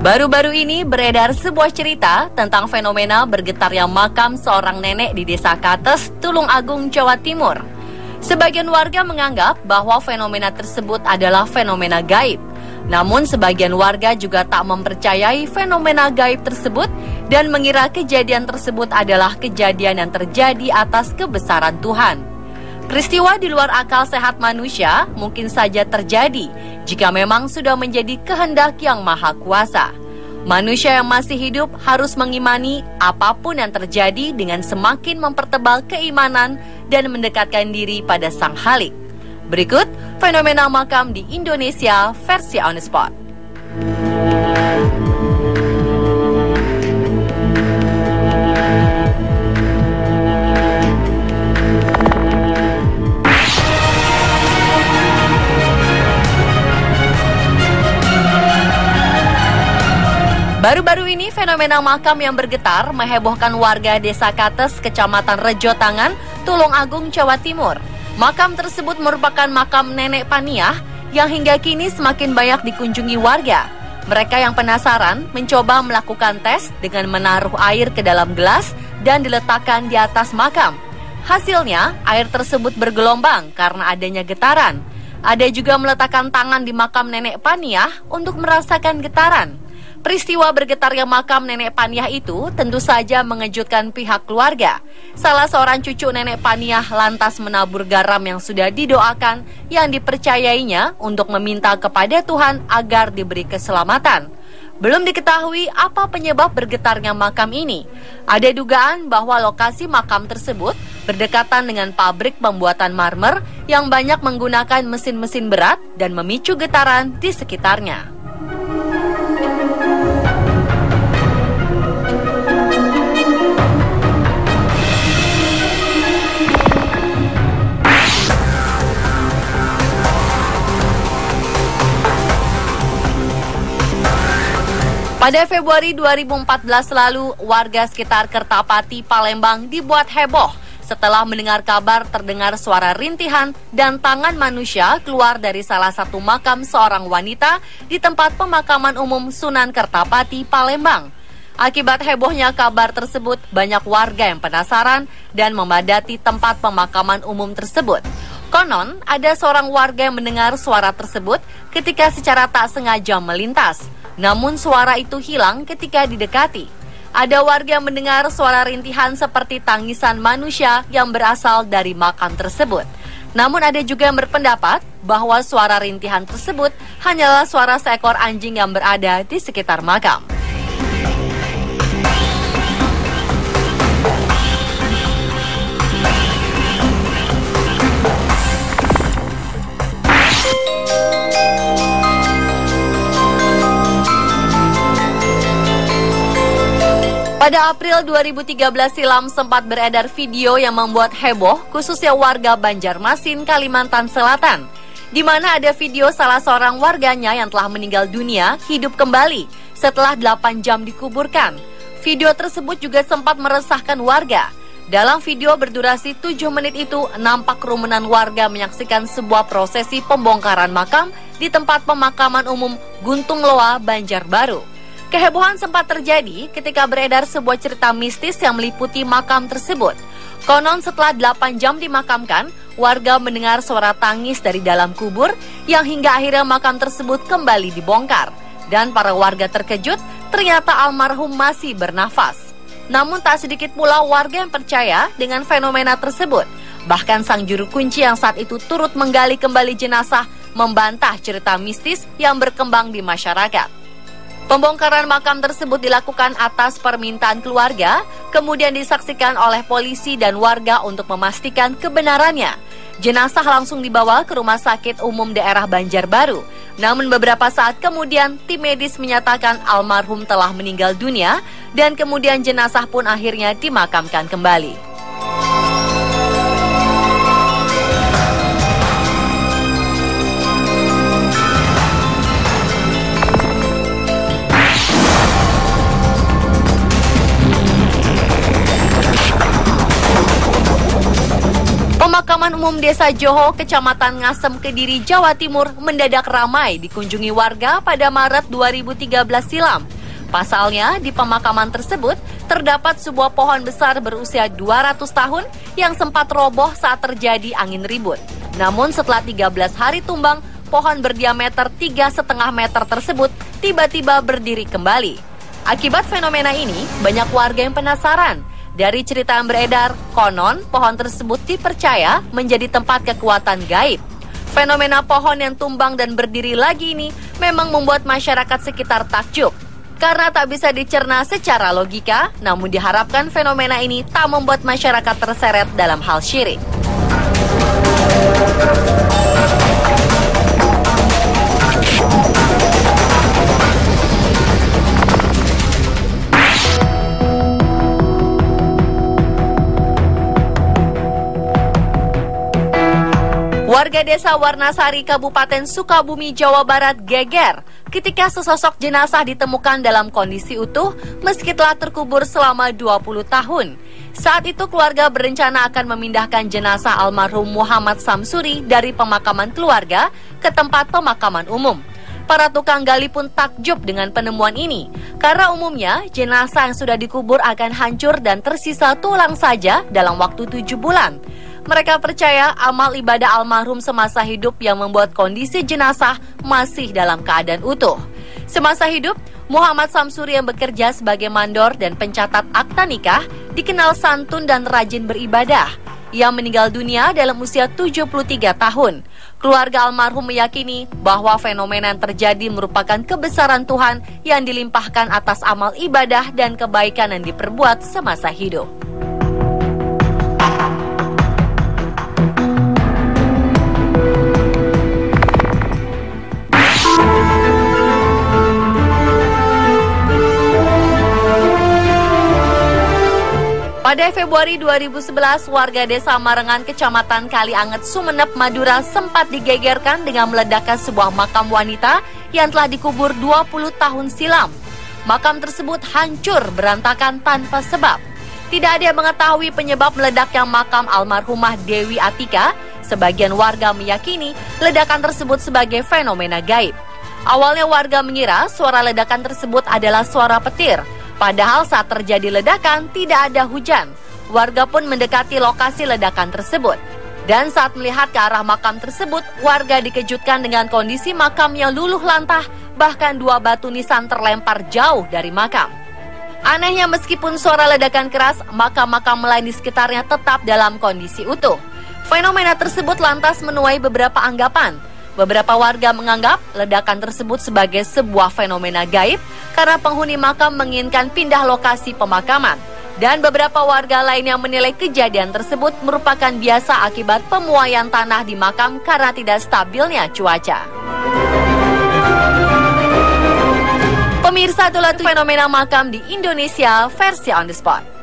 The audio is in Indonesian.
Baru-baru ini beredar sebuah cerita tentang fenomena bergetarnya makam seorang nenek di Desa Kates, Tulung Agung, Jawa Timur. Sebagian warga menganggap bahwa fenomena tersebut adalah fenomena gaib. Namun sebagian warga juga tak mempercayai fenomena gaib tersebut dan mengira kejadian tersebut adalah kejadian yang terjadi atas kebesaran Tuhan. Peristiwa di luar akal sehat manusia mungkin saja terjadi jika memang sudah menjadi kehendak yang maha kuasa. Manusia yang masih hidup harus mengimani apapun yang terjadi dengan semakin mempertebal keimanan dan mendekatkan diri pada Sang Khalik. Berikut fenomena makam di Indonesia versi On The Spot. Baru-baru ini fenomena makam yang bergetar menghebohkan warga Desa Kates, Kecamatan Rejo Tangan, Tulung Agung, Jawa Timur. Makam tersebut merupakan makam Nenek Paniah yang hingga kini semakin banyak dikunjungi warga. Mereka yang penasaran mencoba melakukan tes dengan menaruh air ke dalam gelas dan diletakkan di atas makam. Hasilnya, air tersebut bergelombang karena adanya getaran. Ada juga meletakkan tangan di makam Nenek Paniah untuk merasakan getaran. Peristiwa bergetarnya makam Nenek Paniah itu tentu saja mengejutkan pihak keluarga. Salah seorang cucu Nenek Paniah lantas menabur garam yang sudah didoakan yang dipercayainya untuk meminta kepada Tuhan agar diberi keselamatan. Belum diketahui apa penyebab bergetarnya makam ini. Ada dugaan bahwa lokasi makam tersebut berdekatan dengan pabrik pembuatan marmer yang banyak menggunakan mesin-mesin berat dan memicu getaran di sekitarnya. Pada Februari 2014 lalu, warga sekitar Kertapati, Palembang dibuat heboh setelah mendengar kabar terdengar suara rintihan dan tangan manusia keluar dari salah satu makam seorang wanita di tempat pemakaman umum Sunan Kertapati, Palembang. Akibat hebohnya kabar tersebut, banyak warga yang penasaran dan memadati tempat pemakaman umum tersebut. Konon, ada seorang warga yang mendengar suara tersebut ketika secara tak sengaja melintas. Namun suara itu hilang ketika didekati. Ada warga yang mendengar suara rintihan seperti tangisan manusia yang berasal dari makam tersebut. Namun ada juga yang berpendapat bahwa suara rintihan tersebut hanyalah suara seekor anjing yang berada di sekitar makam. Pada April 2013 silam sempat beredar video yang membuat heboh khususnya warga Banjarmasin, Kalimantan Selatan, di mana ada video salah seorang warganya yang telah meninggal dunia hidup kembali setelah 8 jam dikuburkan. Video tersebut juga sempat meresahkan warga. Dalam video berdurasi 7 menit itu nampak kerumunan warga menyaksikan sebuah prosesi pembongkaran makam di tempat pemakaman umum Guntung Loa, Banjarbaru. Kehebohan sempat terjadi ketika beredar sebuah cerita mistis yang meliputi makam tersebut. Konon setelah 8 jam dimakamkan, warga mendengar suara tangis dari dalam kubur yang hingga akhirnya makam tersebut kembali dibongkar. Dan para warga terkejut ternyata almarhum masih bernafas. Namun tak sedikit pula warga yang percaya dengan fenomena tersebut. Bahkan sang juru kunci yang saat itu turut menggali kembali jenazah membantah cerita mistis yang berkembang di masyarakat. Pembongkaran makam tersebut dilakukan atas permintaan keluarga, kemudian disaksikan oleh polisi dan warga untuk memastikan kebenarannya. Jenazah langsung dibawa ke Rumah Sakit Umum Daerah Banjarbaru. Namun beberapa saat kemudian, tim medis menyatakan almarhum telah meninggal dunia dan kemudian jenazah pun akhirnya dimakamkan kembali. Pemakaman Umum Desa Joho, Kecamatan Ngasem, Kediri, Jawa Timur mendadak ramai dikunjungi warga pada Maret 2013 silam. Pasalnya, di pemakaman tersebut terdapat sebuah pohon besar berusia 200 tahun yang sempat roboh saat terjadi angin ribut. Namun setelah 13 hari tumbang, pohon berdiameter 3,5 meter tersebut tiba-tiba berdiri kembali. Akibat fenomena ini, banyak warga yang penasaran. Dari cerita yang beredar, konon pohon tersebut dipercaya menjadi tempat kekuatan gaib. Fenomena pohon yang tumbang dan berdiri lagi ini memang membuat masyarakat sekitar takjub. Karena tak bisa dicerna secara logika, namun diharapkan fenomena ini tak membuat masyarakat terseret dalam hal syirik. Warga Desa Warnasari, Kabupaten Sukabumi, Jawa Barat geger ketika sesosok jenazah ditemukan dalam kondisi utuh meski telah terkubur selama 20 tahun. Saat itu keluarga berencana akan memindahkan jenazah almarhum Muhammad Samsuri dari pemakaman keluarga ke tempat pemakaman umum. Para tukang gali pun takjub dengan penemuan ini, karena umumnya jenazah yang sudah dikubur akan hancur dan tersisa tulang saja dalam waktu 7 bulan. Mereka percaya amal ibadah almarhum semasa hidup yang membuat kondisi jenazah masih dalam keadaan utuh. Semasa hidup, Muhammad Samsuri yang bekerja sebagai mandor dan pencatat akta nikah dikenal santun dan rajin beribadah. Ia meninggal dunia dalam usia 73 tahun. Keluarga almarhum meyakini bahwa fenomena yang terjadi merupakan kebesaran Tuhan yang dilimpahkan atas amal ibadah dan kebaikan yang diperbuat semasa hidup. Pada Februari 2011, warga Desa Marengan, Kecamatan Kalianget, Sumeneb, Madura sempat digegerkan dengan meledakkan sebuah makam wanita yang telah dikubur 20 tahun silam. Makam tersebut hancur berantakan tanpa sebab. Tidak ada yang mengetahui penyebab meledaknya makam almarhumah Dewi Atika. Sebagian warga meyakini ledakan tersebut sebagai fenomena gaib. Awalnya warga mengira suara ledakan tersebut adalah suara petir. Padahal saat terjadi ledakan tidak ada hujan. Warga pun mendekati lokasi ledakan tersebut. Dan saat melihat ke arah makam tersebut, warga dikejutkan dengan kondisi makam yang luluh lantah, bahkan 2 batu nisan terlempar jauh dari makam. Anehnya meskipun suara ledakan keras, makam-makam lain di sekitarnya tetap dalam kondisi utuh. Fenomena tersebut lantas menuai beberapa anggapan. Beberapa warga menganggap ledakan tersebut sebagai sebuah fenomena gaib karena penghuni makam menginginkan pindah lokasi pemakaman. Dan beberapa warga lain yang menilai kejadian tersebut merupakan biasa akibat pemuaian tanah di makam karena tidak stabilnya cuaca. Pemirsa, itulah fenomena makam di Indonesia versi On The Spot.